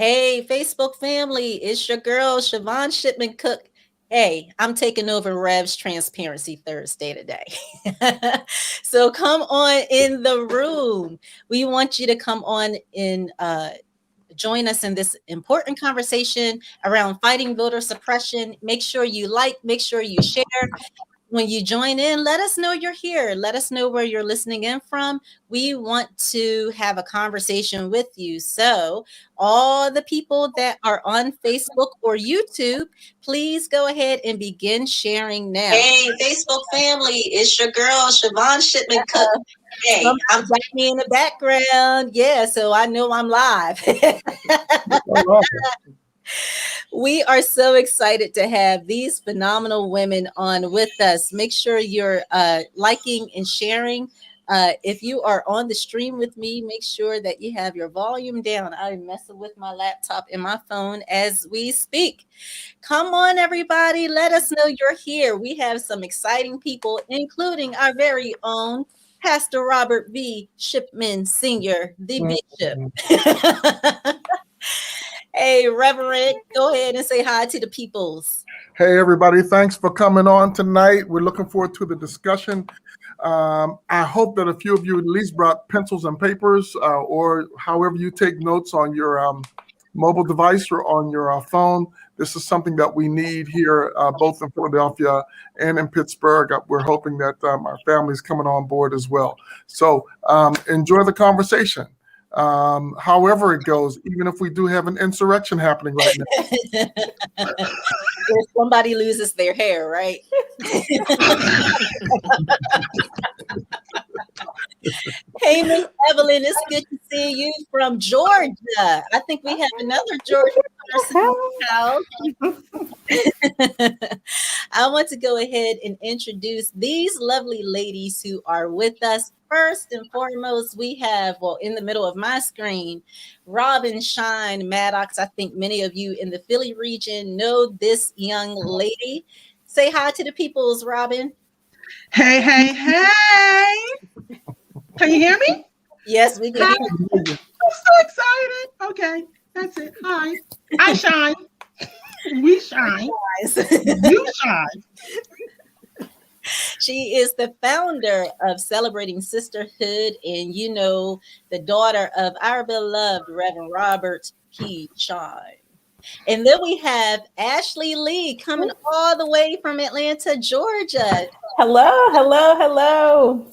Hey, Facebook family, it's your girl, Siobhan Shipman Cook. Hey, I'm taking over Rev's Transparency Thursday today. So come on in the room. We want you to come on and join us in this important conversation around fighting voter suppression. Make sure you like, make sure you share. When you join in, let us know you're here. Let us know where you're listening in from. We want to have a conversation with you. So, all the people that are on Facebook or YouTube, please go ahead and begin sharing now. Hey, Facebook family, it's your girl, Siobhan Shipman Cook. Hey, I'm got me in the background. Yeah, so I know I'm live. We are so excited to have these phenomenal women on with us. Make sure you're liking and sharing. If you are on the stream with me, make sure that you have your volume down. I'm messing with my laptop and my phone as we speak. Come on, everybody. Let us know you're here. We have some exciting people, including our very own Pastor Robert V. Shipman Sr., the Bishop. Hey, Reverend, go ahead and say hi to the peoples. Hey, everybody. Thanks for coming on tonight. We're looking forward to the discussion. I hope that a few of you at least brought pencils and papers or however you take notes on your mobile device or on your phone. This is something that we need here, both in Philadelphia and in Pittsburgh. We're hoping that our family's coming on board as well. So enjoy the conversation. However it goes, even if we do have an insurrection happening right now. If somebody loses their hair, right? Hey, Miss Evelyn, it's good to see you from Georgia. I think we have another Georgia person in the house. I want to go ahead and introduce these lovely ladies who are with us. First and foremost, we have, well, in the middle of my screen, Robin Shine-Maddox. I think many of you in the Philly region know this young lady. Say hi to the peoples, Robin. Hey, hey, hey. Can you hear me? Yes, we can hear you. I'm so excited. Okay, that's it. Hi. I shine. We shine. You shine. She is the founder of Celebrating Sisterhood, and you know, the daughter of our beloved Reverend Robert P. Shine. And then we have Ashley Lee coming all the way from Atlanta, Georgia. Hello, hello, hello.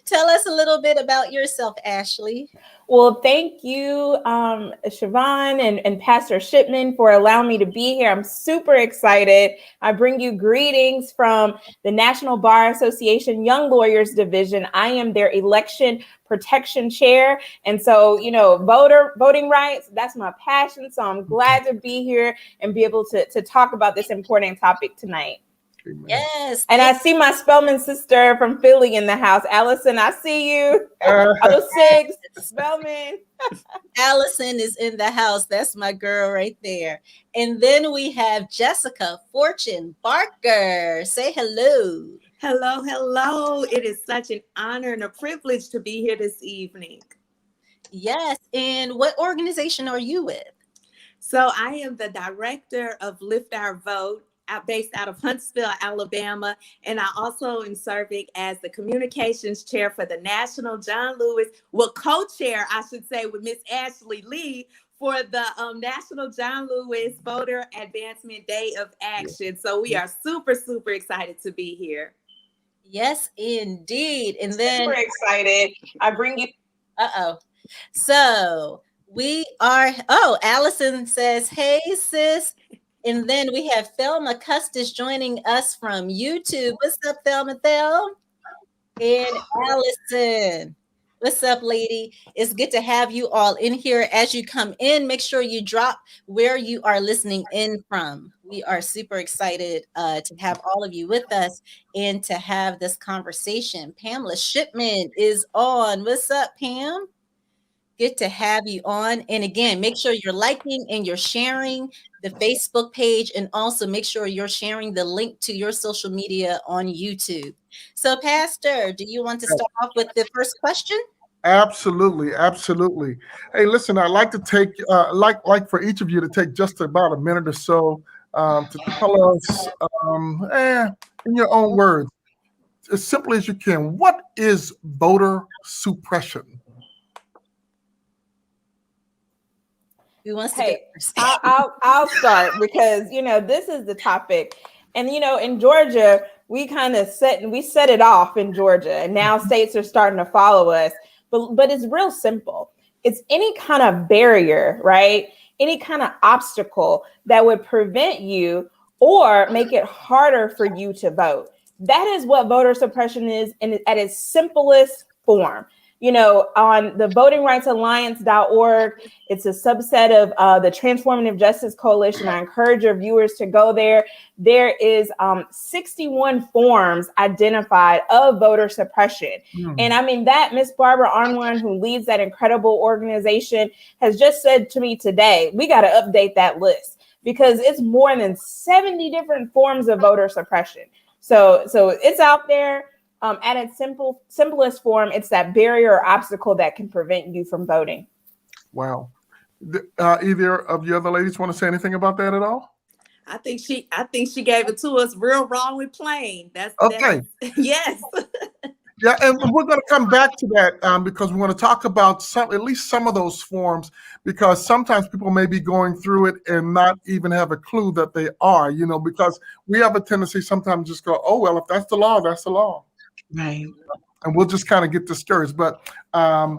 Tell us a little bit about yourself, Ashley. Well, thank you, Siobhan and Pastor Shipman, for allowing me to be here. I'm super excited. I bring you greetings from the National Bar Association Young Lawyers Division. I am their election protection chair. And so, you know, voting rights, that's my passion. So I'm glad to be here and be able to talk about this important topic tonight. Yes. And I see my Spelman sister from Philly in the house. Allison, I see you. 06, Spelman. Allison is in the house. That's my girl right there. And then we have Jessica Fortune Barker. Say hello. Hello, hello. It is such an honor and a privilege to be here this evening. Yes. And what organization are you with? So I am the director of Lift Our Vote, based out of Huntsville, Alabama. And I also am serving as the communications chair for the National John Lewis, co-chair, I should say, with Miss Ashley Lee for the National John Lewis Voter Advancement Day of Action. So we are super, super excited to be here. Yes, indeed. And then super excited. I bring you. So we are, Allison says, hey, sis. And then we have Thelma Custis joining us from YouTube. What's up, Thelma? And Allison. What's up, lady? It's good to have you all in here. As you come in, make sure you drop where you are listening in from. We are super excited to have all of you with us and to have this conversation. Pamela Shipman is on. What's up, Pam? Good to have you on. And again, make sure you're liking and you're sharing the Facebook page, and also make sure you're sharing the link to your social media on YouTube. So, Pastor, do you want to start off with the first question? Absolutely, absolutely. Hey, listen, I'd like to take like for each of you to take just about a minute or so to tell us in your own words, as simply as you can, what is voter suppression? Who wants to go Hey, first? I'll start because this is the topic, and in Georgia we kind of set it off in Georgia, and now states are starting to follow us. But it's real simple. It's any kind of barrier, right? Any kind of obstacle that would prevent you or make it harder for you to vote. That is what voter suppression is at its simplest form. On the votingrightsalliance.org, it's a subset of the Transformative Justice Coalition. I encourage your viewers to go there. There is 61 forms identified of voter suppression. And I mean, that Miss Barbara Arnwine, who leads that incredible organization, has just said to me today, we got to update that list because it's more than 70 different forms of voter suppression. So it's out there. At its simplest form, it's that barrier or obstacle that can prevent you from voting. Wow. Either of you other ladies want to say anything about that at all? I think she gave it to us real raw and plain. That's yes. Yeah, and we're going to come back to that because we want to talk about at least some of those forms, because sometimes people may be going through it and not even have a clue that they are, because we have a tendency sometimes just go, oh, well, if that's the law, that's the law. Right. And we'll just kind of get discouraged. But I'll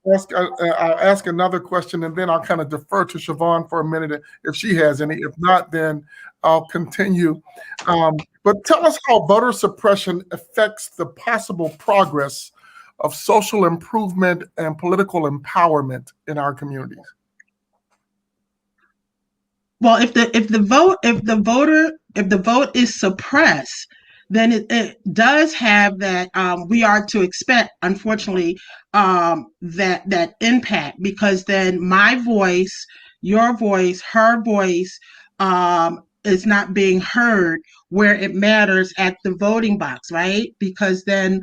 ask another question, and then I'll kind of defer to Siobhan for a minute if she has any. If not, then I'll continue. But tell us how voter suppression affects the possible progress of social improvement and political empowerment in our communities. Well, if the vote is suppressed, then it does have that we are to expect, unfortunately, that impact, because then my voice, your voice, her voice is not being heard where it matters at the voting box, right? Because then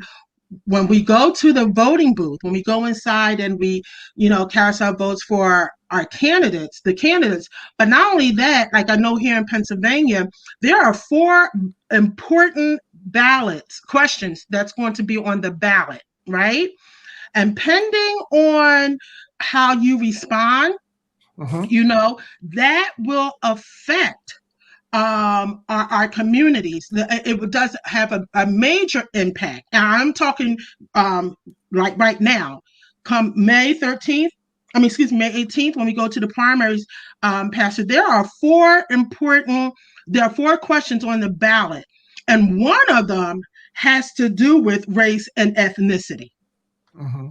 when we go to the voting booth, when we go inside and we, cast our votes for our candidates, but not only that, like I know here in Pennsylvania, there are 4 important questions that's going to be on the ballot, right? And pending on how you respond, that will affect our communities. It does have a major impact. And I'm talking like right now, come May 18th, when we go to the primaries, Pastor, there are 4 questions on the ballot. And one of them has to do with race and ethnicity. Mm-hmm.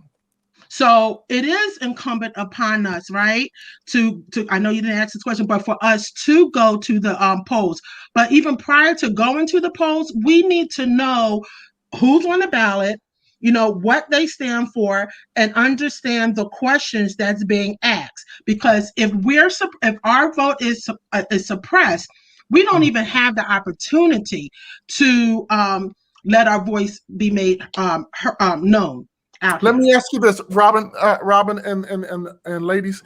So it is incumbent upon us, right? To I know you didn't ask this question, but for us to go to the polls. But even prior to going to the polls, we need to know who's on the ballot, what they stand for, and understand the questions that's being asked. Because if our vote is suppressed, we don't even have the opportunity to let our voice be made known. Let me ask you this, Robin, and ladies,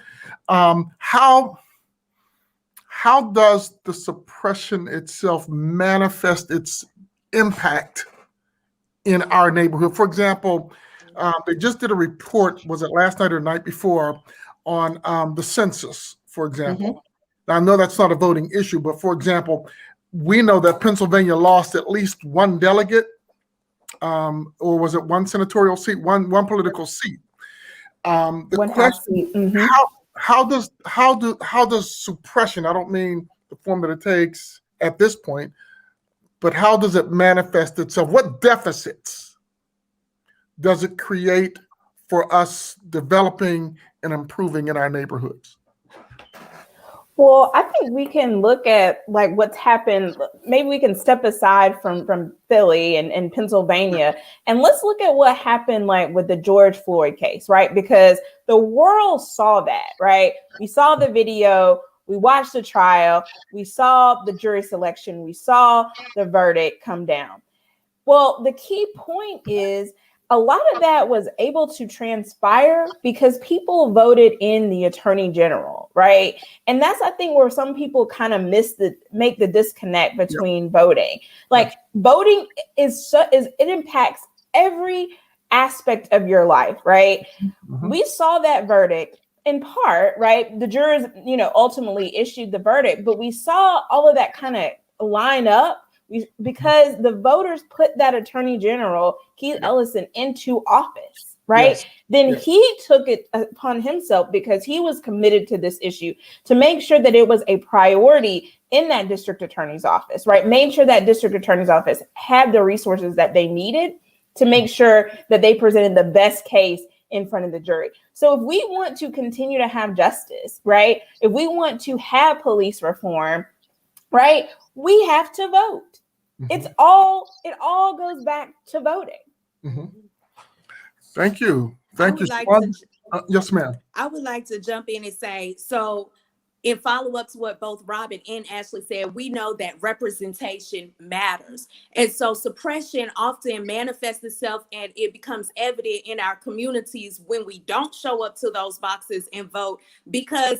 how does the suppression itself manifest its impact in our neighborhood? For example, they just did a report, was it last night or the night before, on the census, for example. Mm-hmm. Now, I know that's not a voting issue, but for example, we know that Pennsylvania lost at least 1 delegate. Or was it 1 senatorial seat, one political seat? The question: mm-hmm. How does suppression? I don't mean the form that it takes at this point, but how does it manifest itself? What deficits does it create for us developing and improving in our neighborhoods? Well, I think we can look at like what's happened. Maybe we can step aside from Philly and Pennsylvania, and let's look at what happened like with the George Floyd case, right? Because the world saw that, right? We saw the video, we watched the trial, we saw the jury selection, we saw the verdict come down. Well, the key point is a lot of that was able to transpire because people voted in the attorney general, right? And that's, I think, where some people kind of make the disconnect between voting. Like voting it impacts every aspect of your life, right? Mhm. We saw that verdict in part, right? The jurors, ultimately issued the verdict, but we saw all of that kind of line up because the voters put that attorney general, Keith Ellison, into office, right? Yes. Then Yes. he took it upon himself because he was committed to this issue to make sure that it was a priority in that district attorney's office, right? Made sure that district attorney's office had the resources that they needed to make sure that they presented the best case in front of the jury. So if we want to continue to have justice, right? If we want to have police reform, right? We have to vote. Mhm. It all goes back to voting. Mhm. Thank you. Thank you. Like Yes, ma'am. I would like to jump in and say, so in follow-up to what both Robin and Ashley said, we know that representation matters. And so suppression often manifests itself and it becomes evident in our communities when we don't show up to those boxes and vote, because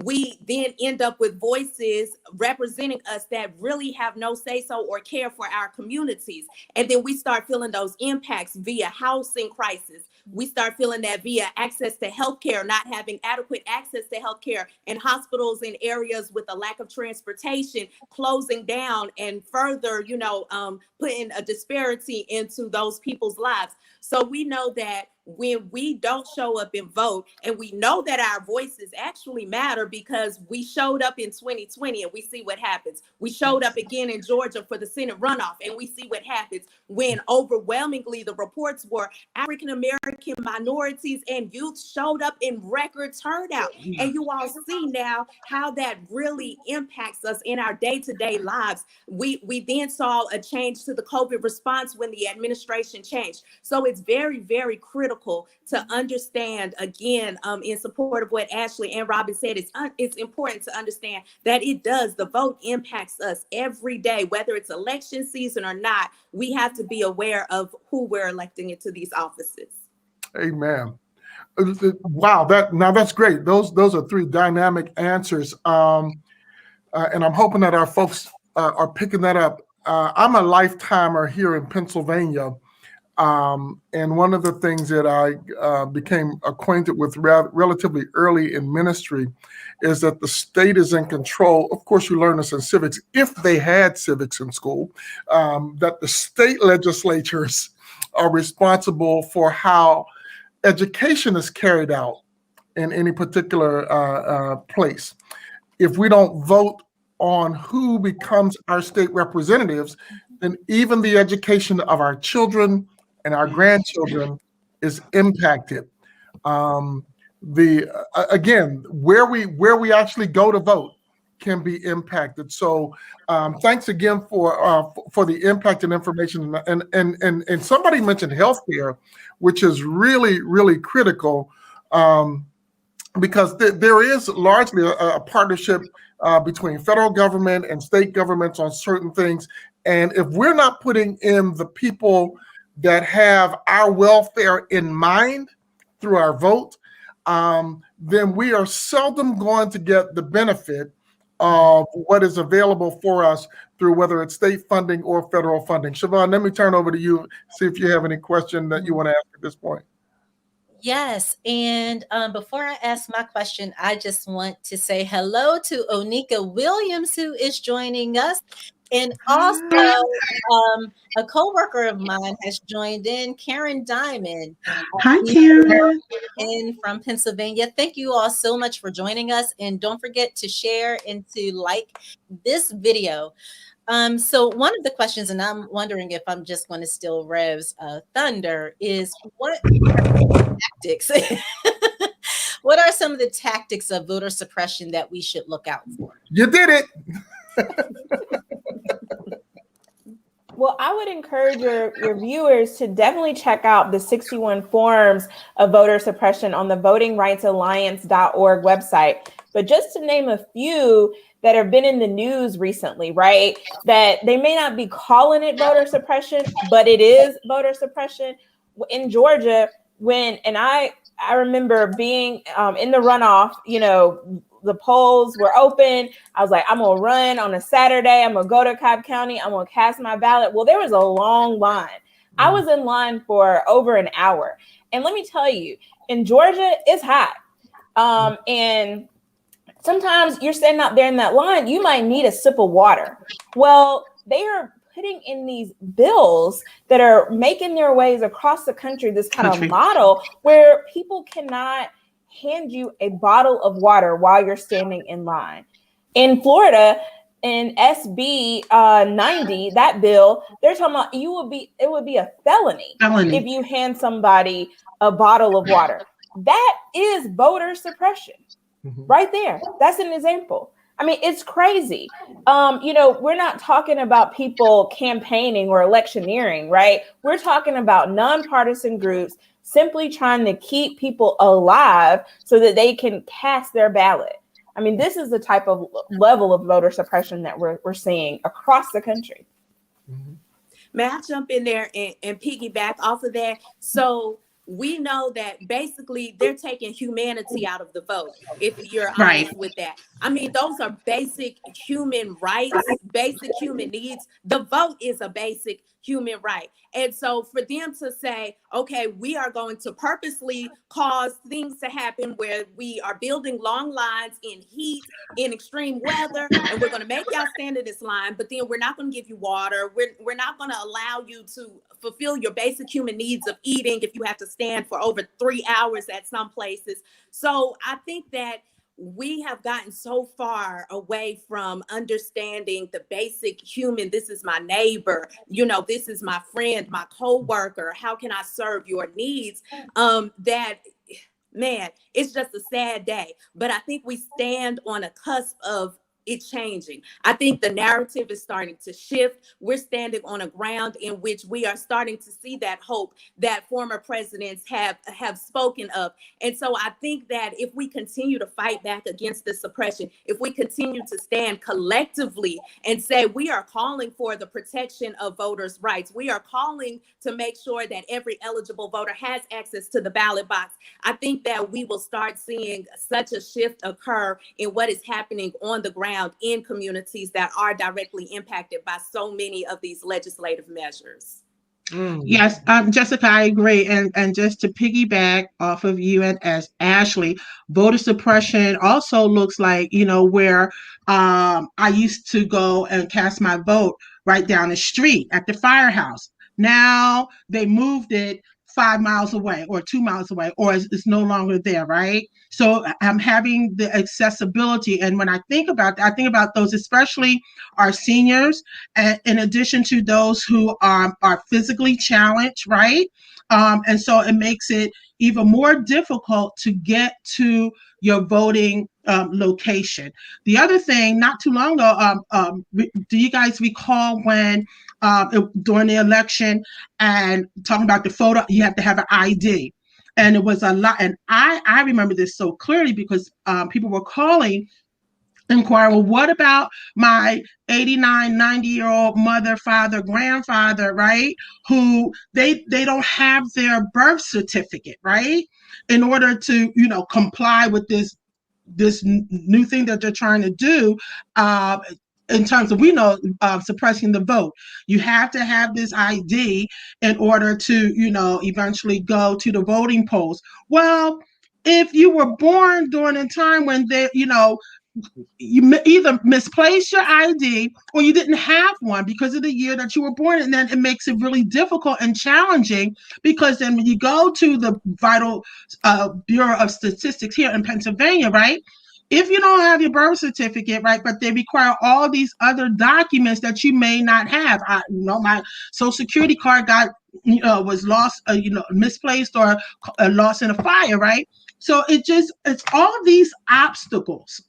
we then end up with voices representing us that really have no say-so or care for our communities. And then we start feeling those impacts via housing crisis. We start feeling that via access to healthcare, not having adequate access to healthcare, and hospitals in areas with a lack of transportation closing down, and further, putting a disparity into those people's lives. So we know that when we don't show up and vote, and we know that our voices actually matter because we showed up in 2020 and we see what happens. We showed up again in Georgia for the Senate runoff and we see what happens when overwhelmingly the reports were African-American minorities and youth showed up in record turnout. And you all see now how that really impacts us in our day-to-day lives. We then saw a change to the COVID response when the administration changed. So it's very, very critical to understand, again, in support of what Ashley and Robin said, it's important to understand that the vote impacts us every day, whether it's election season or not. We have to be aware of who we're electing into these offices. Amen. Wow, that's great. Those are three dynamic answers. And I'm hoping that our folks are picking that up. I'm a lifetimer here in Pennsylvania. And one of the things that I became acquainted with relatively early in ministry is that the state is in control. Of course, you learn this in civics, if they had civics in school, that the state legislatures are responsible for how education is carried out in any particular place. If we don't vote on who becomes our state representatives, then even the education of our children and our grandchildren is impacted. Again, where we actually go to vote can be impacted. So thanks again for the impact and information. And somebody mentioned healthcare, which is really, really critical, because there is largely a partnership between federal government and state governments on certain things. And if we're not putting in the people that have our welfare in mind through our vote, then we are seldom going to get the benefit of what is available for us through whether it's state funding or federal funding. Siobhan, let me turn over to you, see if you have any question that you want to ask at this point. Yes, and before I ask my question, I just want to say hello to Onika Williams, who is joining us. And also, a coworker of mine has joined in, Karen Diamond. Hi, Karen. In from Pennsylvania. Thank you all so much for joining us. And don't forget to share and to like this video. So one of the questions, and I'm wondering if I'm just going to steal Rev's thunder, is what tactics? What are some of the tactics of voter suppression that we should look out for? You did it. Well, I would encourage your viewers to definitely check out the 61 forms of voter suppression on the votingrightsalliance.org website. But just to name a few that have been in the news recently, right? That they may not be calling it voter suppression, but it is voter suppression. in Georgia, I remember being in the runoff, the polls were open. I was like, I'm going to run on a Saturday. I'm going to go to Cobb County. I'm going to cast my ballot. Well, there was a long line. I was in line for over an hour. And let me tell you, in Georgia, it's hot. And sometimes you're standing out there in that line, you might need a sip of water. Well, they are putting in these bills that are making their ways across the country, this kind of model where people cannot hand you a bottle of water while you're standing in line. In Florida, in SB 90, that bill, they're talking about it would be a felony if you hand somebody a bottle of water. That is voter suppression right there. That's an example. I mean, it's crazy. We're not talking about people campaigning or electioneering, right? We're talking about nonpartisan groups simply trying to keep people alive so that they can cast their ballot. I mean, this is the type of level of voter suppression that we're seeing across the country. May I jump in there and piggyback off of that? So we know that basically they're taking humanity out of the vote, if you're honest with that. I mean, those are basic human rights, basic human needs. The vote is a basic human right. And so for them to say, okay, we are going to purposely cause things to happen where we are building long lines in heat, in extreme weather, and we're going to make y'all stand in this line, but then we're not going to give you water. We're not going to allow you to fulfill your basic human needs of eating if you have to stand for over 3 hours at some places. So I think that we have gotten so far away from understanding the basic human, this is my neighbor, this is my friend, my coworker, how can I serve your needs? That, man, it's just a sad day. But I think we stand on a cusp of it changing. I think the narrative is starting to shift. We're standing on a ground in which we are starting to see that hope that former presidents have spoken of. And so I think that if we continue to fight back against this suppression, if we continue to stand collectively and say we are calling for the protection of voters' rights, we are calling to make sure that every eligible voter has access to the ballot box, I think that we will start seeing such a shift occur in what is happening on the ground in communities that are directly impacted by so many of these legislative measures. Yes, Jessica, I agree. And just to piggyback off of you and as Ashley, voter suppression also looks like, where I used to go and cast my vote right down the street at the firehouse. Now they moved it 5 miles away or 2 miles away, or it's no longer there, right? So I'm having the accessibility. And when I think about that, I think about those, especially our seniors, and in addition to those who are physically challenged, right? And so it makes it even more difficult to get to your voting location. The other thing, not too long ago, do you guys recall when during the election and talking about the photo, you have to have an ID? And it was a lot. And I remember this so clearly because people were calling, inquiring, well, what about my 89, 90-year-old mother, father, grandfather, right? Who they don't have their birth certificate, right? In order to, comply with this new thing that they're trying to do, in terms of, suppressing the vote. You have to have this ID in order to, eventually go to the voting polls. Well, if you were born during a time when you either misplaced your ID or you didn't have one because of the year that you were born, and then it makes it really difficult and challenging, because then when you go to the Vital Bureau of Statistics here in Pennsylvania, right? If you don't have your birth certificate, right, but they require all these other documents that you may not have. My Social Security card was lost, misplaced or lost in a fire, right? So it's all these obstacles.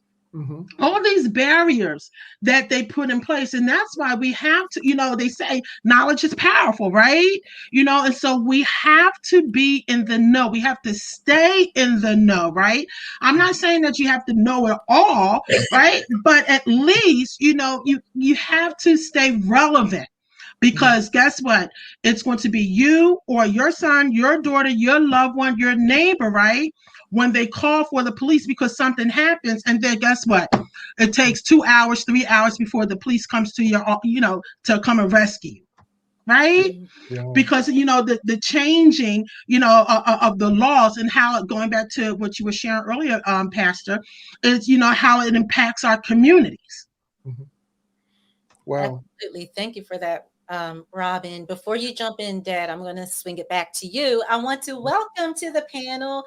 All these barriers that they put in place. And that's why we have to, they say knowledge is powerful, right? And so we have to be in the know. We have to stay in the know, right? I'm not saying that you have to know it all, right? But at least, you have to stay relevant. Because guess what? It's going to be you or your son, your daughter, your loved one, your neighbor, right? When they call for the police because something happens, and then guess what? It takes 2 hours, 3 hours before the police comes to your, to come and rescue you, right? Yeah. Because the changing of the laws and how going back to what you were sharing earlier, Pastor, is how it impacts our communities. Wow. Absolutely. Thank you for that, Robin. Before you jump in, Dad, I'm going to swing it back to you. I want to welcome to the panel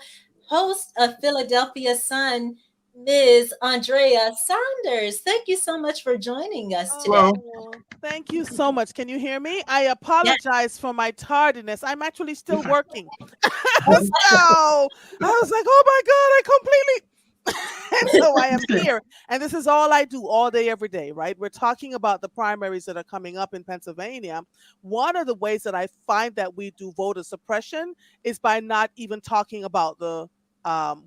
host of Philadelphia Sun, Ms. Andrea Saunders. Thank you so much for joining us today. Hello. Thank you so much. Can you hear me? I Yes. apologize for my tardiness. I'm actually still working. So I was like, oh my God, I completely. And so I am here. And this is all I do all day, every day, right? We're talking about the primaries that are coming up in Pennsylvania. One of the ways that I find that we do voter suppression is by not even talking about the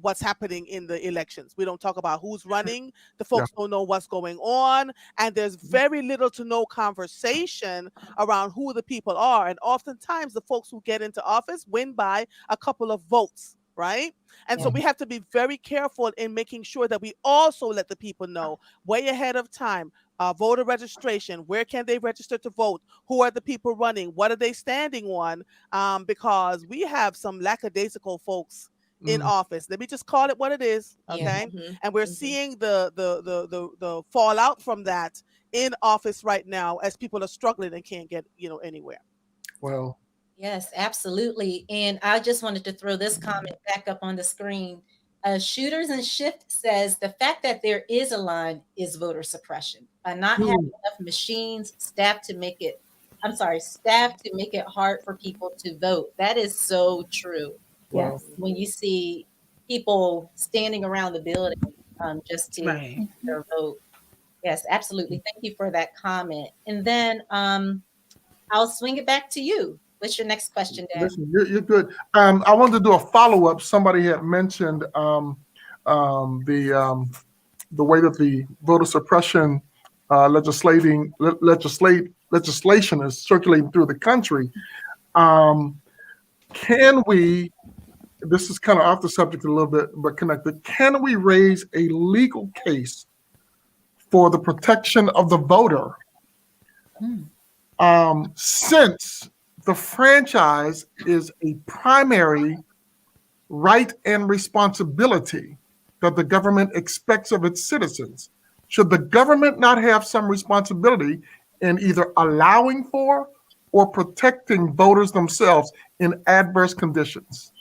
what's happening in the elections. We don't talk about who's running. The folks don't know what's going on. And there's very little to no conversation around who the people are. And oftentimes the folks who get into office win by a couple of votes, right? And so we have to be very careful in making sure that we also let the people know way ahead of time, voter registration, where can they register to vote, who are the people running, what are they standing on, because we have some lackadaisical folks in office. Let me just call it what it is, okay? And we're seeing the fallout from that in office right now as people are struggling and can't get anywhere. Well, Yes, absolutely. And I just wanted to throw this comment back up on the screen. Shooters and Shift says the fact that there is a line is voter suppression. By not having enough machines, staff to make it hard for people to vote. That is so true. Yes. When you see people standing around the building just to Right. their vote. Yes, absolutely. Thank you for that comment. And then I'll swing it back to you. What's your next question, Dad? listen, you're good. I wanted to do a follow-up. Somebody had mentioned the way that the voter suppression legislation is circulating through the country. Can we? This is kind of off the subject a little bit, but connected. Can we raise a legal case for the protection of the voter? Since the franchise is a primary right and responsibility that the government expects of its citizens, should the government not have some responsibility in either allowing for or protecting voters themselves in adverse conditions?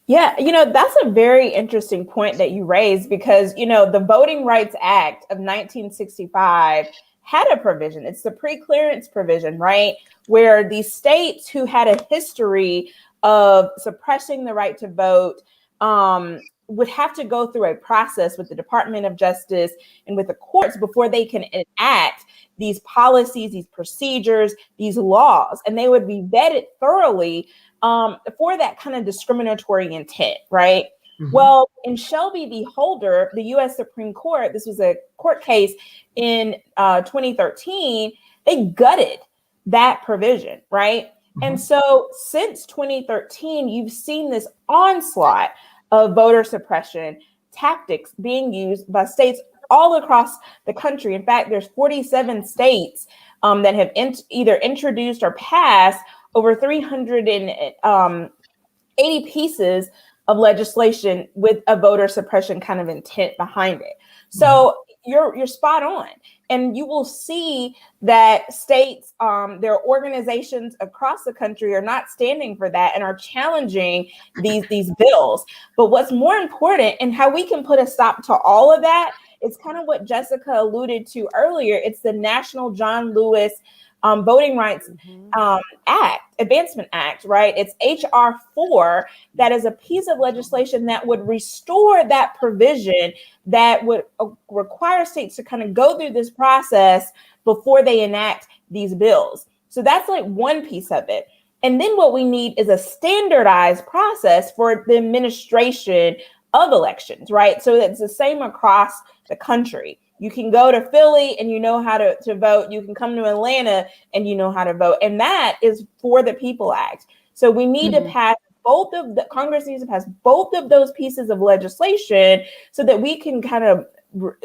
Yeah, that's a very interesting point that you raised because, the Voting Rights Act of 1965 had a provision. It's the pre-clearance provision, right? Where the states who had a history of suppressing the right to vote would have to go through a process with the Department of Justice and with the courts before they can enact these policies, these procedures, these laws, and they would be vetted thoroughly for that kind of discriminatory intent, right? Well, in Shelby v. Holder, the U.S. Supreme Court, this was a court case in 2013, they gutted that provision, right? And so since 2013, you've seen this onslaught of voter suppression tactics being used by states all across the country. In fact, there's 47 states that have either introduced or passed over 380 pieces of legislation with a voter suppression kind of intent behind it. So you're spot on. And you will see that states, their organizations across the country are not standing for that and are challenging these bills. But what's more important and how we can put a stop to all of that is kind of what Jessica alluded to earlier. It's the National John Lewis Voting Rights Advancement Act, right? It's HR 4 that is a piece of legislation that would restore that provision that would require states to kind of go through this process before they enact these bills. So that's like one piece of it. And then what we need is a standardized process for the administration of elections, right? So it's the same across the country. You can go to Philly and you know how to vote. You can come to Atlanta and you know how to vote. And that is For the People Act. So we need to pass Congress needs to pass both of those pieces of legislation so that we can kind of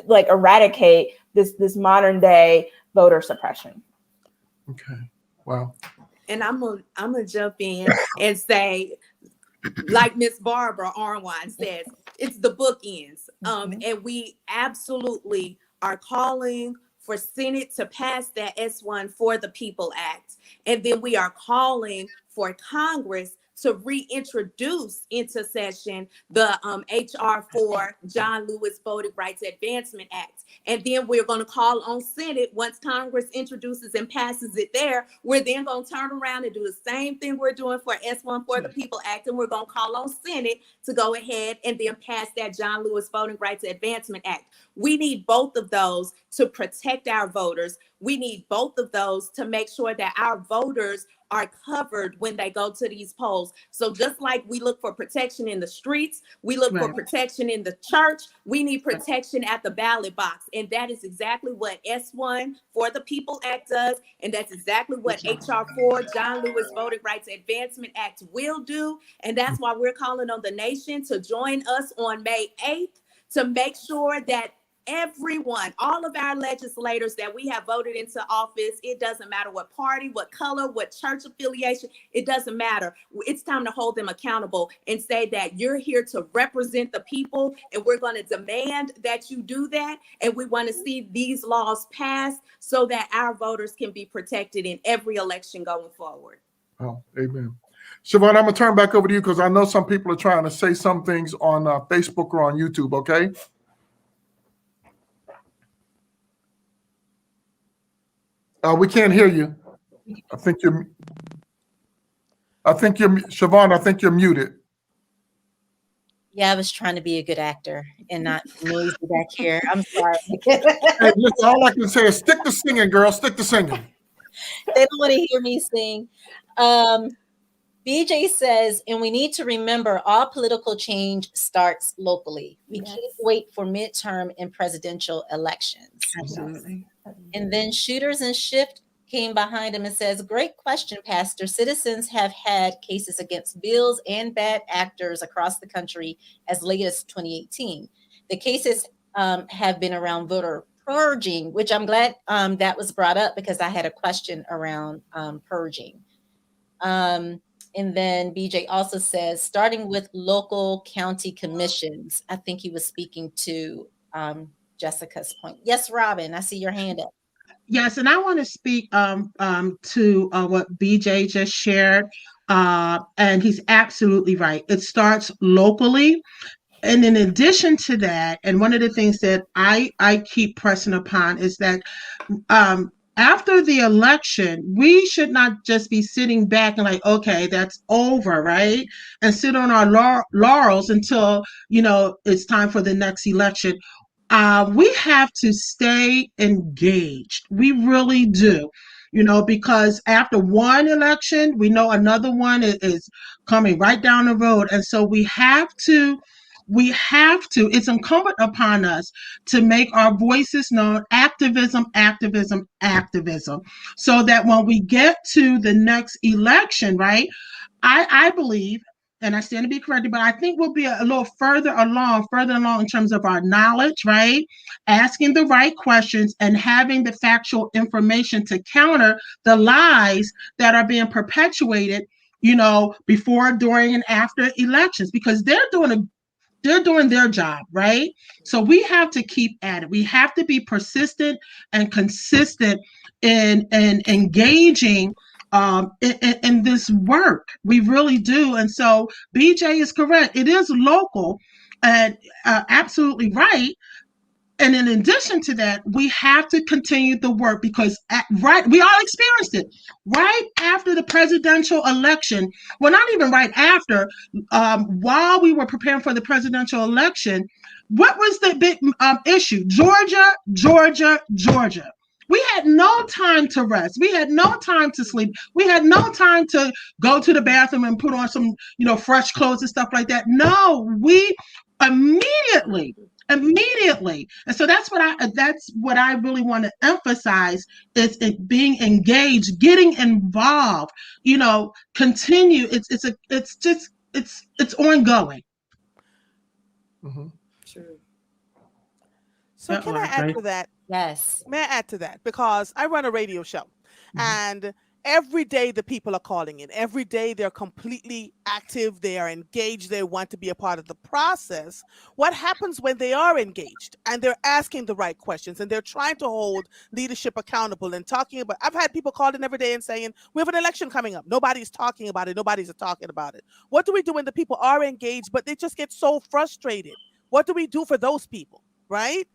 like eradicate this modern day voter suppression. Okay. Wow. And I'm gonna jump in and say, like Miss Barbara Arwine says, it's the bookends. And we absolutely are calling for Senate to pass that S1 For the People Act. And then we are calling for Congress to reintroduce into session the HR for John Lewis Voting Rights Advancement Act. And then we're going to call on Senate, once Congress introduces and passes it there, we're then going to turn around and do the same thing we're doing for S1 For the People Act. And we're going to call on Senate to go ahead and then pass that John Lewis Voting Rights Advancement Act. We need both of those to protect our voters. We need both of those to make sure that our voters are covered when they go to these polls. So just like we look for protection in the streets, we look for protection in the church, we need protection at the ballot box. And that is exactly what S1 For the People Act does. And that's exactly what HR 4 John Lewis Voting Rights Advancement Act will do. And that's why we're calling on the nation to join us on May 8th to make sure that everyone, all of our legislators that we have voted into office, it doesn't matter what party, what color, what church affiliation, it doesn't matter. It's time to hold them accountable and say that you're here to represent the people, and we're going to demand that you do that. And we want to see these laws passed so that our voters can be protected in every election going forward. Oh, amen. Siobhan, I'm going to turn back over to you because I know some people are trying to say some things on Facebook or on YouTube, okay? We can't hear you. I think you're Siobhan, I think you're muted. Yeah, I was trying to be a good actor and not noisy back here. I'm sorry. Hey, listen, all I can say is stick to singing, girl. Stick to singing. They don't want to hear me sing. BJ says, and we need to remember all political change starts locally. We can't wait for midterm and presidential elections. Absolutely. And then Shooters and Shift came behind him and says, great question, Pastor. Citizens have had cases against bills and bad actors across the country as late as 2018. The cases have been around voter purging, which I'm glad that was brought up because I had a question around purging. And then BJ also says, starting with local county commissions. I think he was speaking to Jessica's point. Yes, Robin, I see your hand up. Yes, and I want to speak to what BJ just shared. And he's absolutely right. It starts locally. And in addition to that, and one of the things that I keep pressing upon is that after the election, we should not just be sitting back and like, okay, that's over, right? And sit on our laurels until, it's time for the next election. We have to stay engaged. We really do, because after one election, we know another one is coming right down the road. And so we have to, it's incumbent upon us to make our voices known, activism, so that when we get to the next election, right, I believe, and I stand to be corrected, but I think we'll be a little further along in terms of our knowledge, right? Asking the right questions and having the factual information to counter the lies that are being perpetuated, before, during, and after elections, because they're doing their job, right? So we have to keep at it. We have to be persistent and consistent in engaging in this work. We really do. And so BJ is correct. It is local and absolutely right. And in addition to that, we have to continue the work because we all experienced it right after the presidential election. Well, not even right after, while we were preparing for the presidential election, what was the big issue? Georgia. We had no time to rest. We had no time to sleep. We had no time to go to the bathroom and put on some, fresh clothes and stuff like that. No, we immediately. And so that's what I really want to emphasize is it being engaged, getting involved, continue. It's ongoing. Mm-hmm. True. So can I add to that? Yes. May I add to that? Because I run a radio show, and every day the people are calling in. Every day they're completely active. They are engaged. They want to be a part of the process. What happens when they are engaged and they're asking the right questions and they're trying to hold leadership accountable and talking about, I've had people call in every day and saying, we have an election coming up. Nobody's talking about it. Nobody's talking about it. What do we do when the people are engaged, but they just get so frustrated? What do we do for those people, right?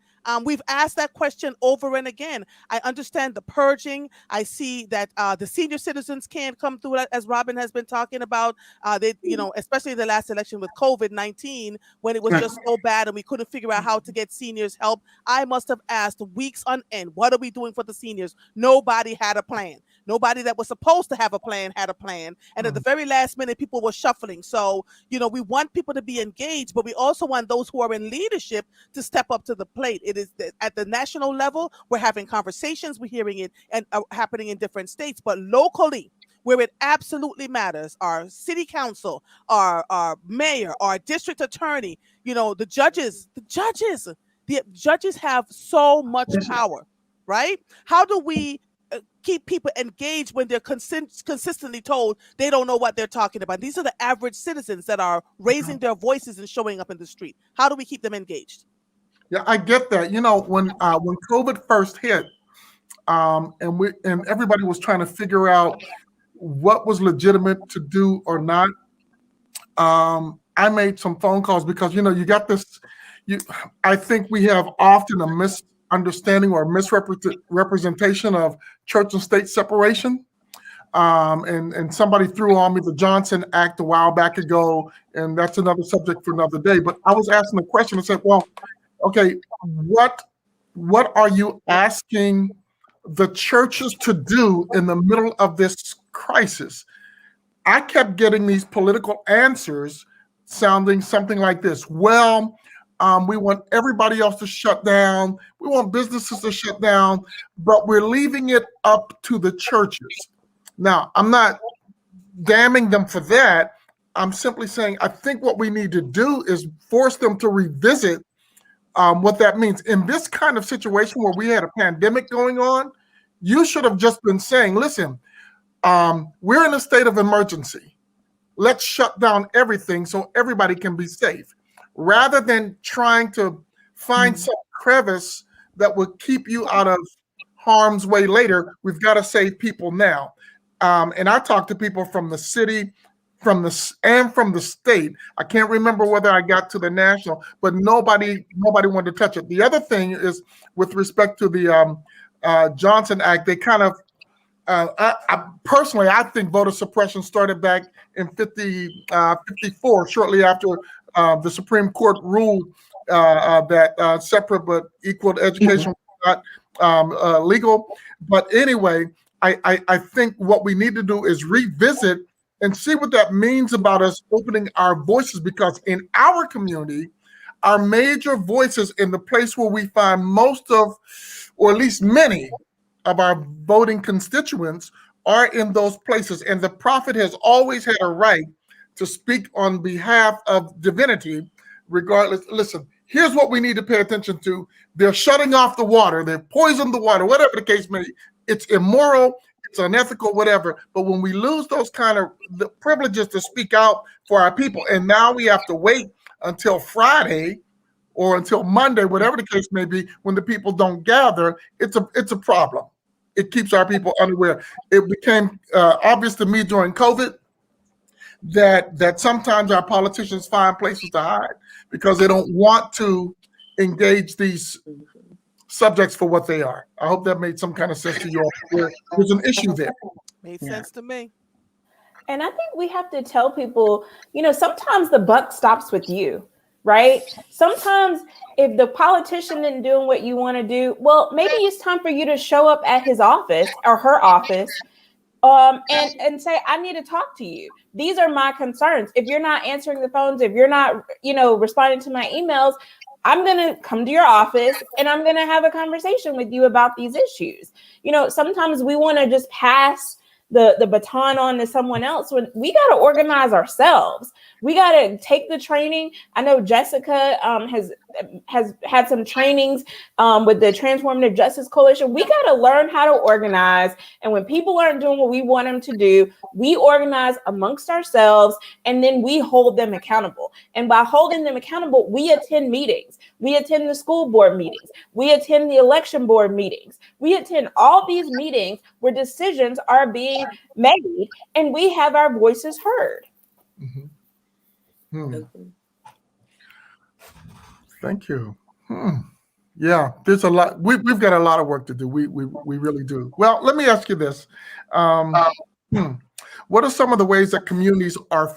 We've asked that question over and again. I understand the purging. I see that the senior citizens can't come through, as Robin has been talking about. Especially the last election with COVID-19, when it was just so bad and we couldn't figure out how to get seniors help. I must have asked weeks on end, what are we doing for the seniors? Nobody had a plan. Nobody that was supposed to have a plan had a plan. And at the very last minute, people were shuffling. So, we want people to be engaged, but we also want those who are in leadership to step up to the plate. It is at the national level, we're having conversations, we're hearing it and happening in different states, but locally, where it absolutely matters, our city council, our mayor, our district attorney, the judges have so much power, right? How do we keep people engaged when they're consistently told they don't know what they're talking about? These are the average citizens that are raising their voices and showing up in the street. How do we keep them engaged? Yeah, I get that. When COVID first hit, and everybody was trying to figure out what was legitimate to do or not, I made some phone calls because you got this. I think we have often a misunderstanding or misrepresentation of church and state separation. And somebody threw on me the Johnson Act a while back ago, and that's another subject for another day. But I was asking the question and said, well, okay, what are you asking the churches to do in the middle of this crisis? I kept getting these political answers sounding something like this. Well, we want everybody else to shut down. We want businesses to shut down, but we're leaving it up to the churches. Now, I'm not damning them for that. I'm simply saying I think what we need to do is force them to revisit what that means. In this kind of situation where we had a pandemic going on, you should have just been saying, listen, we're in a state of emergency. Let's shut down everything so everybody can be safe, rather than trying to find some crevice that would keep you out of harm's way later. We've got to save people now. And I talked to people from the city, from the state. I can't remember whether I got to the national, but nobody wanted to touch it. The other thing is with respect to the Johnson Act, they kind of, I personally, I think voter suppression started back in 54, shortly after the Supreme Court ruled that separate but equal education was not legal. But anyway, I think what we need to do is revisit and see what that means about us opening our voices, because in our community, our major voices in the place where we find most of, or at least many of our voting constituents are in those places. And the prophet has always had a right to speak on behalf of divinity, regardless. Listen, here's what we need to pay attention to. They're shutting off the water. They've poisoned the water, whatever the case may be. It's immoral. It's unethical, whatever. But when we lose those kind of the privileges to speak out for our people, and now we have to wait until Friday or until Monday, whatever the case may be, when the people don't gather, it's a problem. It keeps our people unaware. It became obvious to me during COVID that sometimes our politicians find places to hide because they don't want to engage these subjects for what they are. I hope that made some kind of sense to you all. There's an issue there. Made sense to me. And I think we have to tell people, sometimes the buck stops with you, right? Sometimes if the politician isn't doing what you want to do, well, maybe it's time for you to show up at his office or her office and say, I need to talk to you. These are my concerns. If you're not answering the phones, if you're not, responding to my emails, I'm going to come to your office and I'm going to have a conversation with you about these issues. Sometimes we want to just pass the baton on to someone else when we got to organize ourselves. We got to take the training. I know Jessica has had some trainings with the Transformative Justice Coalition. We got to learn how to organize. And when people aren't doing what we want them to do, we organize amongst ourselves and then we hold them accountable. And by holding them accountable, we attend meetings. We attend the school board meetings. We attend the election board meetings. We attend all these meetings where decisions are being made and we have our voices heard. Thank you. Yeah, there's a lot. We've got a lot of work to do. We really do. Well, let me ask you this. What are some of the ways that communities are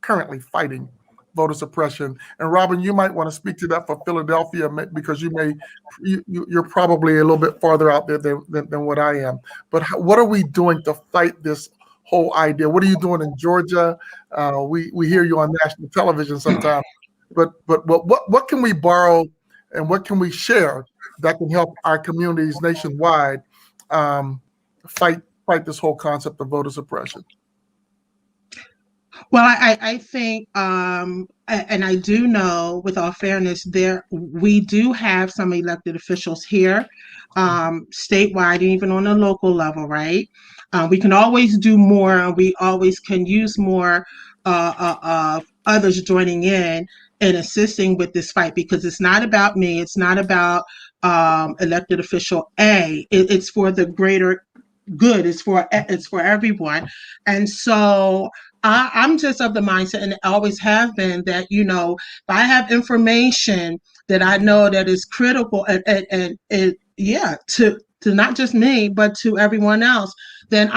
currently fighting voter suppression? And Robin, you might want to speak to that for Philadelphia because you're probably a little bit farther out there than what I am. But what are we doing to fight this whole idea? What are you doing in Georgia? We hear you on national television sometimes. But what can we borrow and what can we share that can help our communities nationwide fight this whole concept of voter suppression? Well, I think, and I do know, with all fairness, we do have some elected officials here, statewide, and even on a local level, right? We can always do more, and we always can use more of others joining in and assisting with this fight, because it's not about me. It's not about elected official A. It's for the greater good. It's for everyone. And so I'm just of the mindset, and always have been, that if I have information that I know that is critical and to not just me but to everyone else, then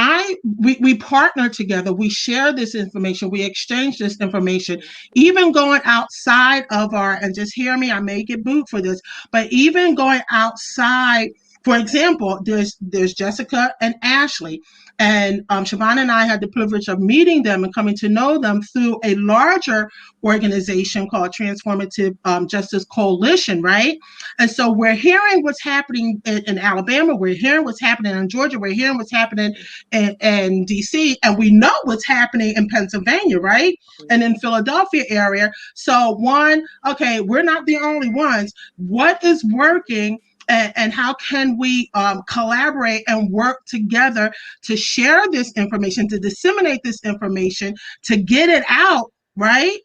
we partner together. We share this information. We exchange this information, even going outside of and just hear me, I may get booed for this, but even going outside. For example, there's Jessica and Ashley, and Siobhan and I had the privilege of meeting them and coming to know them through a larger organization called Transformative Justice Coalition, right? And so we're hearing what's happening in Alabama, we're hearing what's happening in Georgia, we're hearing what's happening in DC, and we know what's happening in Pennsylvania, right? And in Philadelphia area. So we're not the only ones. What is working? And how can we collaborate and work together to share this information, to disseminate this information, to get it out, right?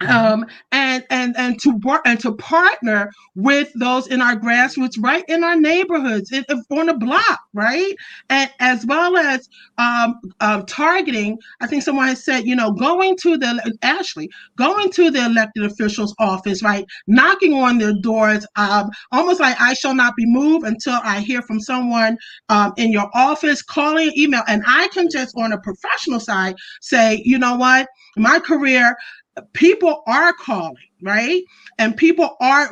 And to work and to partner with those in our grassroots, right in our neighborhoods, on the block, right? And as well as targeting. I think someone has said, going to the elected officials' office, right, knocking on their doors, almost like I shall not be moved until I hear from someone in your office, calling, email, and I can just, on a professional side, say, you know what, my career. People are calling, right? And people are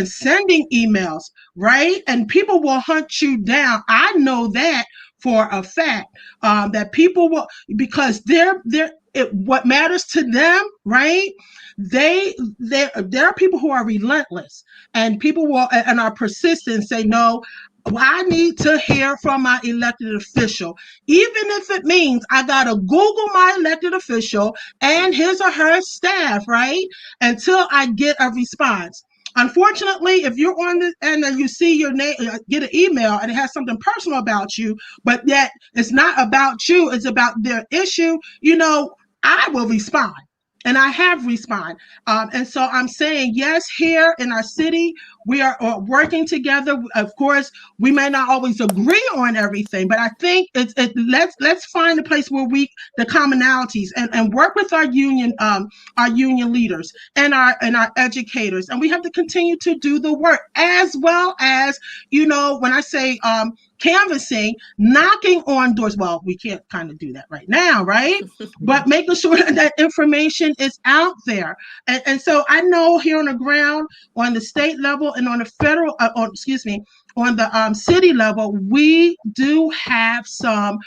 sending emails, right? And people will hunt you down. I know that for a fact, that people will, because what matters to them, right? There are people who are relentless, and people will and are persistent and say, no, I need to hear from my elected official, even if it means I got to Google my elected official and his or her staff, right, until I get a response. Unfortunately, if you're on this and you see your name, get an email and it has something personal about you, but yet it's not about you, it's about their issue, I will respond. And I have responded. And so I'm saying, yes, here in our city, we are working together. Of course, we may not always agree on everything, but I think let's find a place where the commonalities and work with our union leaders and our educators. And we have to continue to do the work, as well as, when I say canvassing, knocking on doors. Well, we can't kind of do that right now, right? But making sure that information is out there. And so I know here on the ground, on the state level and on the federal, on the city level, we do have some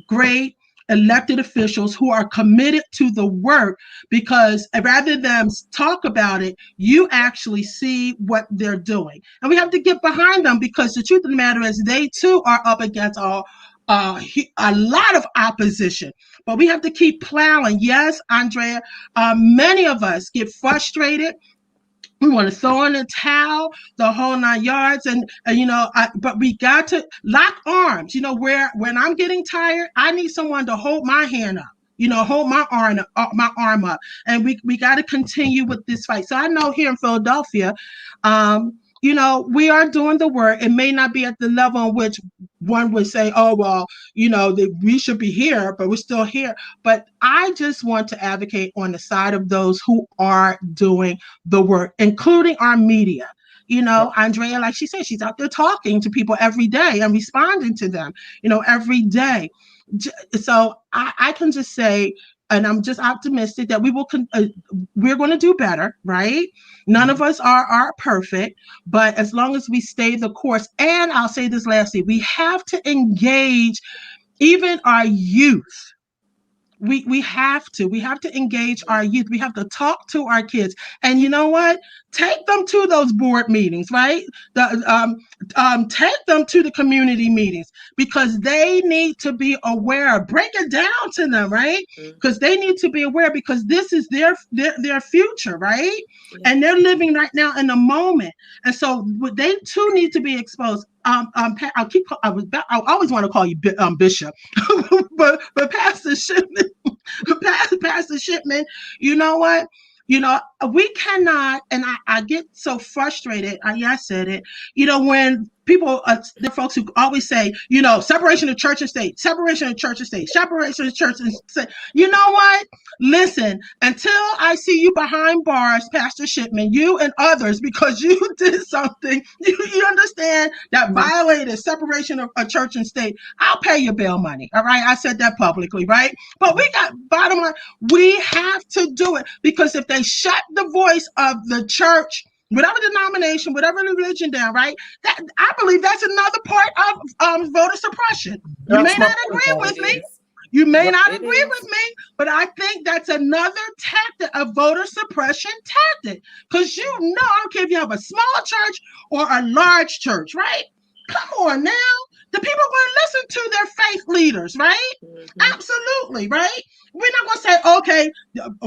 great elected officials who are committed to the work, because rather than talk about it, you actually see what they're doing. And we have to get behind them, because the truth of the matter is they too are up against a lot of opposition. But we have to keep plowing. Yes, Andrea, many of us get frustrated. We want to throw in a towel, the whole 9 yards, but we got to lock arms. When I'm getting tired, I need someone to hold my hand up, hold my arm up, and we got to continue with this fight. So I know here in Philadelphia, we are doing the work. It may not be at the level in which one would say, oh, well, we should be here, but we're still here. But I just want to advocate on the side of those who are doing the work, including our media. Andrea, like she said, she's out there talking to people every day and responding to them, every day. So I can just say, and I'm just optimistic that we're going to do better, right? None of us are perfect, but as long as we stay the course, and I'll say this lastly, we have to engage even our youth. We have to engage our youth. We have to talk to our kids. And you know what? Take them to those board meetings, right? Take them to the community meetings, because they need to be aware. Break it down to them, right? Because they need to be aware, because this is their future, right? And they're living right now in the moment. And so they too need to be exposed. I always want to call you Bishop, but Pastor Shipman, Pastor Shipman, you know what? We cannot, and I get so frustrated. I said it, when people, there are folks who always say, separation of church and state, separation of church and state, separation of church and state. You know what? Listen, until I see you behind bars, Pastor Shipman, you and others, because you did something, you understand, that violated separation of church and state, I'll pay your bail money. All right. I said that publicly, right? But bottom line, we have to do it, because if they shut the voice of the church, whatever denomination, whatever religion down, right? That I believe that's another part of voter suppression. You may not agree with me. You may not agree with me, but I think that's another tactic, a voter suppression tactic. Because I don't care if you have a small church or a large church, right? Come on now. The people are going to listen to their faith leaders, right? Absolutely, right? We're not going to say, okay,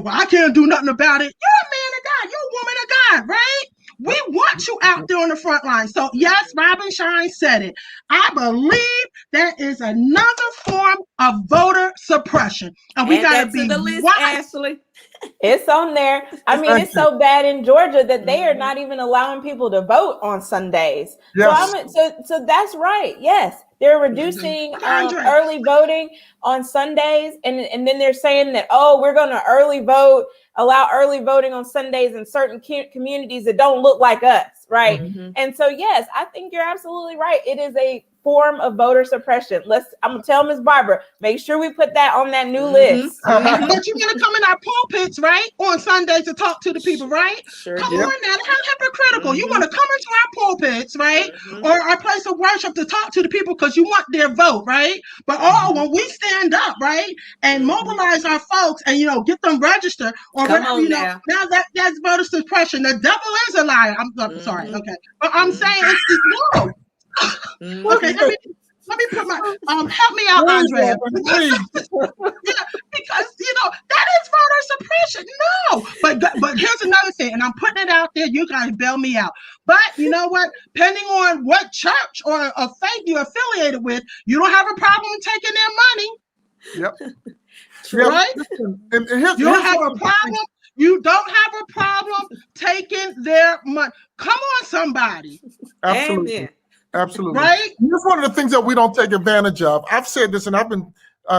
I can't do nothing about it. You're a man of God. You're a woman of God, right? We want you out there on the front line. So yes, Robin Shine said it. I believe that is another form of voter suppression. And we got to be the list, Ashley. It's on there. I mean, it's so bad in Georgia that they are not even allowing people to vote on Sundays. Yes. So that's right. Yes. They're reducing early voting on Sundays. And then they're saying that, we're going to allow early voting on Sundays in certain communities that don't look like us. Right. And so, yes, I think you're absolutely right. It is a form of voter suppression. I'm gonna tell Ms. Barbara, make sure we put that on that new list. But you're gonna come in our pulpits, right, on Sundays to talk to the people, right? Come on now, how hypocritical. You want to come into our pulpits, right, or our place of worship to talk to the people because you want their vote, right? But when we stand up, right, and mobilize our folks and get them registered or whatever, now that's voter suppression. The devil is a liar. I'm sorry, okay, but I'm saying it's no. Okay, let me put my help me out, Andrea. Because that is voter suppression. No, but here's another thing, and I'm putting it out there. You guys bail me out. But you know what? Depending on what church or a faith you're affiliated with, you don't have a problem taking their money. Yep. Right? You don't have a problem. You don't have a problem taking their money. Come on, somebody. Absolutely. Amen. Absolutely. Right? That's one of the things that we don't take advantage of. I've said this, and I've been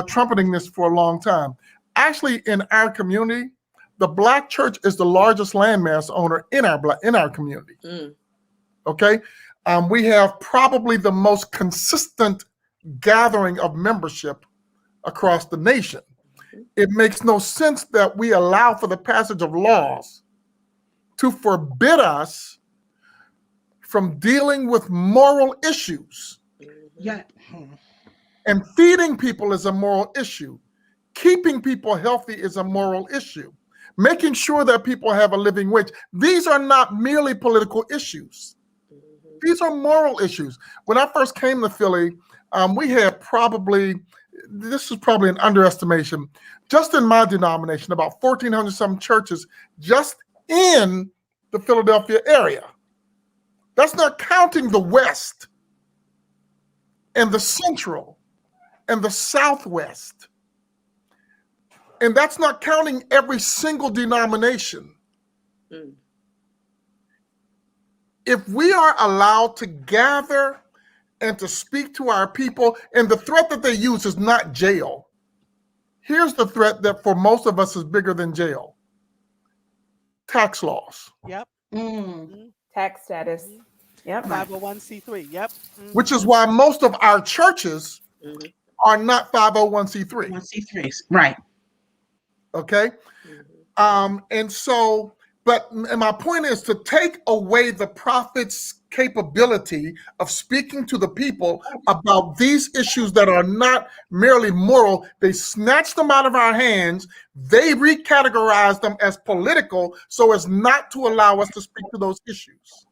trumpeting this for a long time. Actually, in our community, the Black church is the largest landmass owner in our community. Okay? We have probably the most consistent gathering of membership across the nation. It makes no sense that we allow for the passage of laws to forbid us from dealing with moral issues. Yeah. And feeding people is a moral issue. Keeping people healthy is a moral issue. Making sure that people have a living wage. These are not merely political issues. These are moral issues. When I first came to Philly, we had probably, this is probably an underestimation, just in my denomination, about 1,400 some churches just in the Philadelphia area. That's not counting the West and the Central and the Southwest. And that's not counting every single denomination. If we are allowed to gather and to speak to our people, and the threat that they use is not jail. Here's the threat that for most of us is bigger than jail. Tax laws. Yep. Tax status. Yep. 501c3. Yep. Which is why most of our churches are not 501c3. 1C3s. Right. Okay. And so, and my point is to take away the prophet's capability of speaking to the people about these issues that are not merely moral. They snatch them out of our hands. They recategorize them as political so as not to allow us to speak to those issues.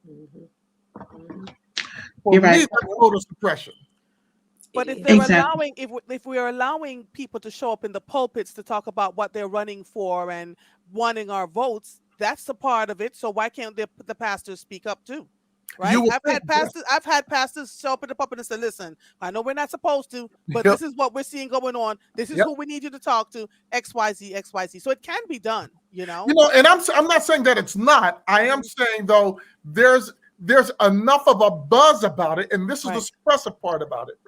For You're me, right. that's voter suppression. But if they're Exactly. allowing, if we're allowing people to show up in the pulpits to talk about what they're running for and wanting our votes, that's the part of it. So why can't the pastors speak up too? Right? I've had pastors show up in the pulpit and say, "Listen, I know we're not supposed to, but this is what we're seeing going on. This is who we need you to talk to. XYZ, XYZ." So it can be done, you know. And I'm not saying that it's not. I am saying though there's enough of a buzz about it, and this is the suppressive part about it.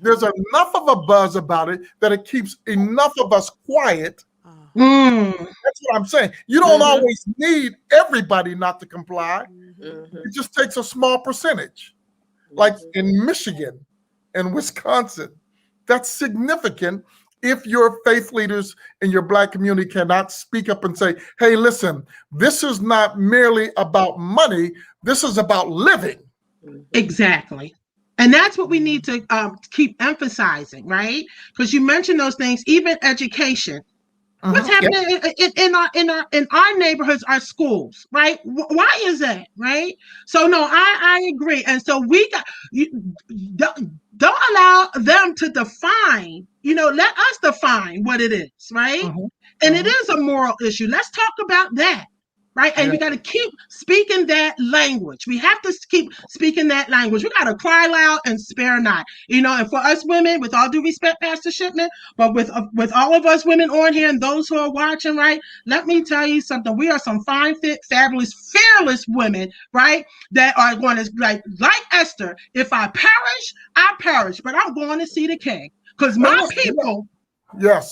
There's enough of a buzz about it that it keeps enough of us quiet. That's what I'm saying. You don't always need everybody not to comply. It just takes a small percentage. Like in Michigan and Wisconsin, that's significant if your faith leaders in your Black community cannot speak up and say, hey, listen, this is not merely about money. This is about living. Exactly. And that's what we need to keep emphasizing, right? Because you mentioned those things, even education. What's happening in our neighborhoods, our schools, right? Why is that, right? So no, I agree. And so we got don't allow them to define. Let us define what it is, right? And it is a moral issue. Let's talk about that. Right. And we got to keep speaking that language. We have to keep speaking that language. We got to cry loud and spare not. And for us women, with all due respect, Pastor Shipman, but with all of us women on here and those who are watching, right? Let me tell you something. We are some fine, fit, fabulous, fearless women, right? That are going to, like Esther, if I perish, I perish, but I'm going to see the king because my people are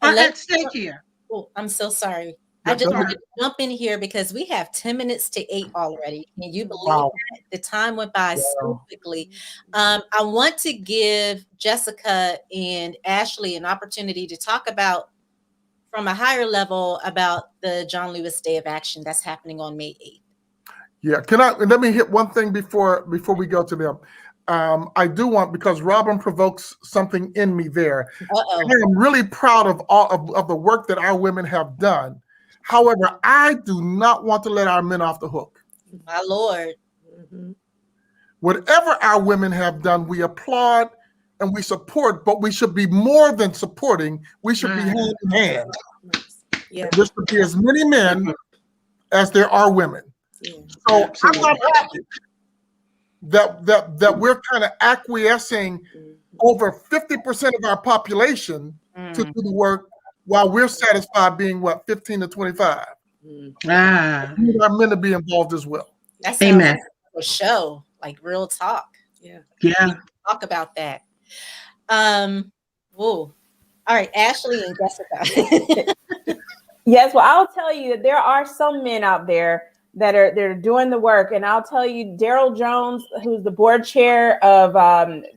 at stake here. Oh, I'm so sorry. I just want to jump in here because we have 10 minutes to 8 already. Can you believe that? The time went by so quickly. I want to give Jessica and Ashley an opportunity to talk about, from a higher level, about the John Lewis Day of Action that's happening on May 8th. Yeah, let me hit one thing before we go to them. I do want, because Robin provokes something in me there. I am really proud of all of the work that our women have done. However, I do not want to let our men off the hook. My Lord. Whatever our women have done, we applaud and we support, but we should be more than supporting. We should be hand in hand. There should be as many men as there are women. So I'm not happy that we're kind of acquiescing over 50% of our population to do the work, while we're satisfied being 15 to 25. We need our men to be involved as well. That sounds like a show, like real talk. Talk about that. All right, Ashley and Jessica. Yes, well, I'll tell you that there are some men out there they're doing the work. And I'll tell you, Daryl Jones, who's the board chair of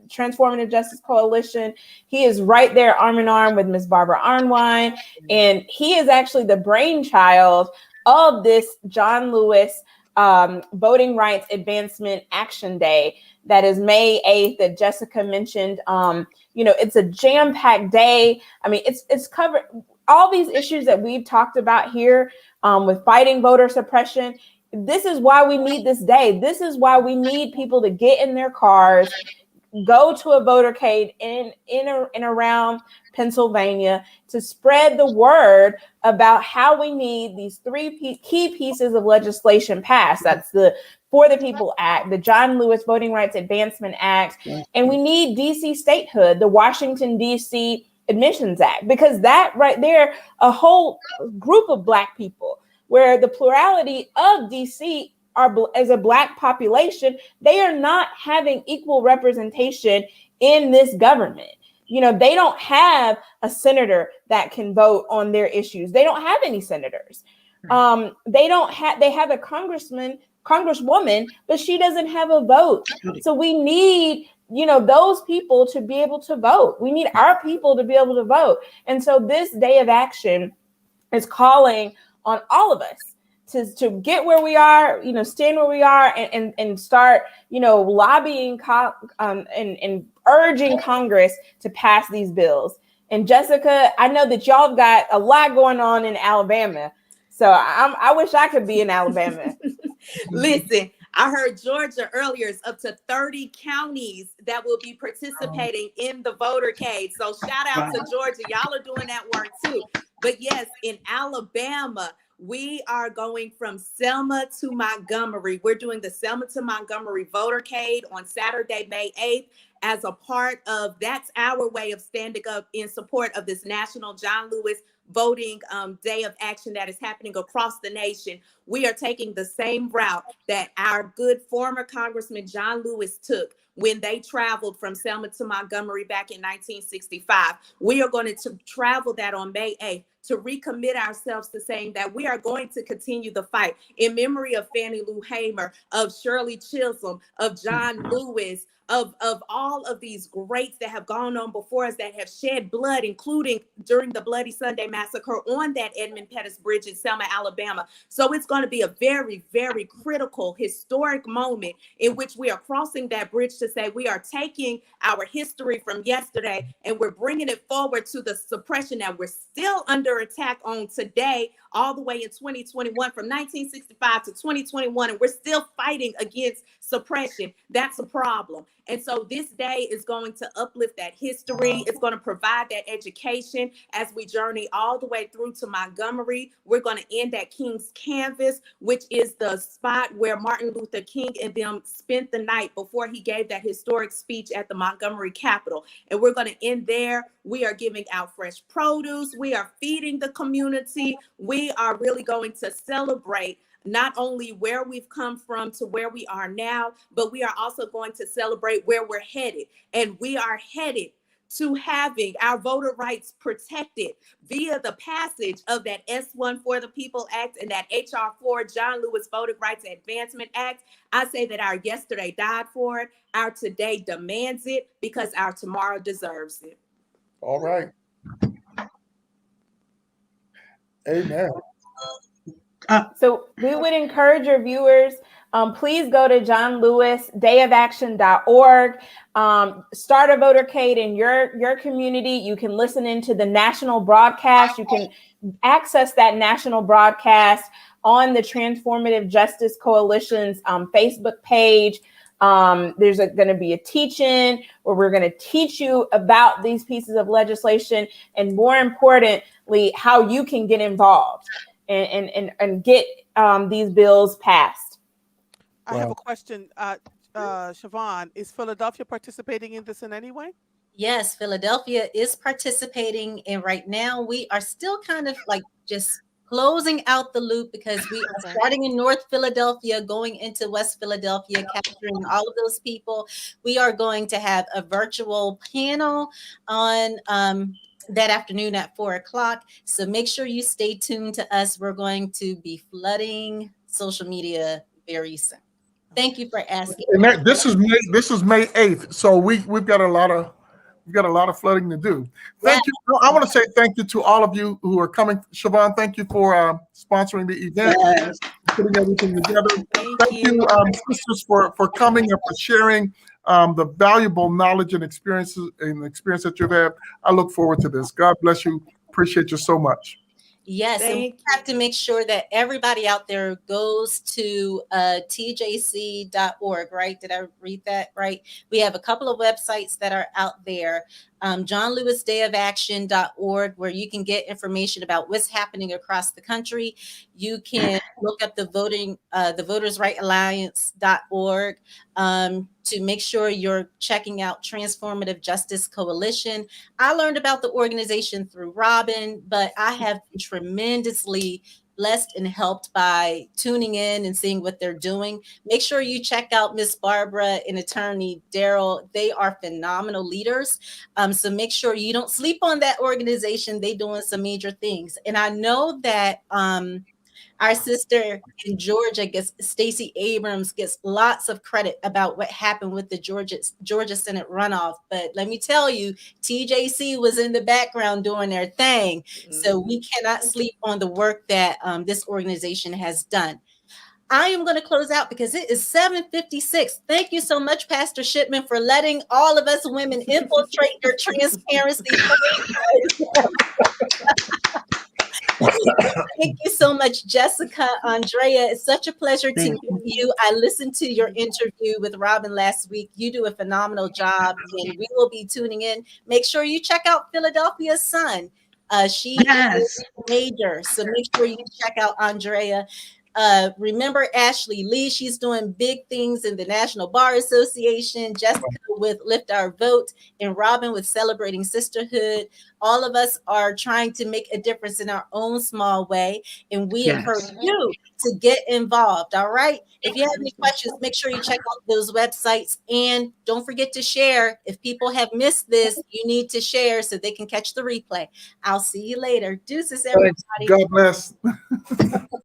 Transformative Justice Coalition, he is right there arm in arm with Ms. Barbara Arnwine. And he is actually the brainchild of this John Lewis Voting Rights Advancement Action Day that is May 8th that Jessica mentioned. It's a jam-packed day. I mean, it's covered all these issues that we've talked about here with fighting voter suppression. This is why we need this day. This is why we need people to get in their cars, go to a votercade in around Pennsylvania to spread the word about how we need these three key pieces of legislation passed. That's the For the People Act, the John Lewis Voting Rights Advancement Act, and we need DC statehood, the Washington, D.C. Admissions Act, because that right there, a whole group of Black people where the plurality of DC are as a Black population, they are not having equal representation in this government. They don't have a senator that can vote on their issues. They don't have any senators. They have a congresswoman, but she doesn't have a vote. So we need, those people to be able to vote. We need our people to be able to vote. And so this day of action is calling on all of us to get where we are, stand where we are and start, lobbying and urging Congress to pass these bills. And Jessica, I know that y'all have got a lot going on in Alabama. So I wish I could be in Alabama. Listen, I heard Georgia earlier is up to 30 counties that will be participating in the votercade. So shout out to Georgia. Y'all are doing that work too. But yes, in Alabama, we are going from Selma to Montgomery. We're doing the Selma to Montgomery votercade on Saturday, May 8th. As a part of, that's our way of standing up in support of this National John Lewis Voting Day of Action that is happening across the nation. We are taking the same route that our good former Congressman John Lewis took when they traveled from Selma to Montgomery back in 1965. We are going to travel that on May 8th to recommit ourselves to saying that we are going to continue the fight in memory of Fannie Lou Hamer, of Shirley Chisholm, of John Lewis, of all of these greats that have gone on before us that have shed blood, including during the Bloody Sunday Massacre on that Edmund Pettus Bridge in Selma, Alabama. So it's going to be a very, very critical, historic moment in which we are crossing that bridge to say we are taking our history from yesterday and we're bringing it forward to the suppression that we're still under attack on today, all the way in 2021, from 1965 to 2021, and we're still fighting against suppression. That's a problem. And so this day is going to uplift that history. It's going to provide that education as we journey all the way through to Montgomery. We're going to end at King's Canvas, which is the spot where Martin Luther King and them spent the night before he gave that historic speech at the Montgomery Capitol. And we're going to end there. We are giving out fresh produce. We are feeding the community. We are really going to celebrate not only where we've come from to where we are now, but we are also going to celebrate where we're headed. And we are headed to having our voter rights protected via the passage of that S1 For the People Act and that HR 4 John Lewis Voting Rights Advancement Act. I say that our yesterday died for it, our today demands it, because our tomorrow deserves it. All right. Amen. So we would encourage your viewers, please go to johnlewisdayofaction.org. Start a votercade in your community. You can listen into the national broadcast. You can access that national broadcast on the Transformative Justice Coalition's Facebook page. There's going to be a teach-in where we're going to teach you about these pieces of legislation, and more importantly, how you can get involved and get these bills passed. I have a question. Siobhan, is Philadelphia participating in this in any way? Yes, Philadelphia is participating. And right now we are still kind of like just closing out the loop, because we are starting in North Philadelphia, going into West Philadelphia, capturing all of those people. We are going to have a virtual panel on that afternoon at 4 o'clock. So make sure you stay tuned to us. We're going to be flooding social media very soon. Thank you for asking. And this is May 8th, so we've got a lot of flooding to do. Thank you. I want to say thank you to all of you who are coming. Siobhan, thank you for sponsoring the event, putting everything together. Thank you, sisters, for coming and for sharing the valuable knowledge and experience that you've had. I look forward to this. God bless you. Appreciate you so much. Yes, and we have to make sure that everybody out there goes to tjc.org, right? Did I read that right? We have a couple of websites that are out there. JohnLewisDayOfAction.org, where you can get information about what's happening across the country. You can look up the Voters' Right Alliance.org to make sure you're checking out Transformative Justice Coalition. I learned about the organization through Robin, but I have been tremendously blessed and helped by tuning in and seeing what they're doing. Make sure you check out Miss Barbara and Attorney Daryl. They are phenomenal leaders. So make sure you don't sleep on that organization. They're doing some major things. And I know that our sister in Georgia Stacey Abrams gets lots of credit about what happened with the Georgia Senate runoff. But let me tell you, TJC was in the background doing their thing. So we cannot sleep on the work that this organization has done. I am going to close out because it is 7:56. Thank you so much, Pastor Shipman, for letting all of us women infiltrate your transparency. Thank you so much, Jessica, Andrea. It's such a pleasure to meet you. I listened to your interview with Robin last week. You do a phenomenal job, and we will be tuning in. Make sure you check out Philadelphia's Sun. She is major, so make sure you check out Andrea. Remember Ashley Lee, she's doing big things in the National Bar Association, Jessica with Lift Our Vote, and Robin with Celebrating Sisterhood. All of us are trying to make a difference in our own small way, and we encourage you to get involved, all right? If you have any questions, make sure you check out those websites, and don't forget to share. If people have missed this, you need to share so they can catch the replay. I'll see you later. Deuces, everybody. God bless.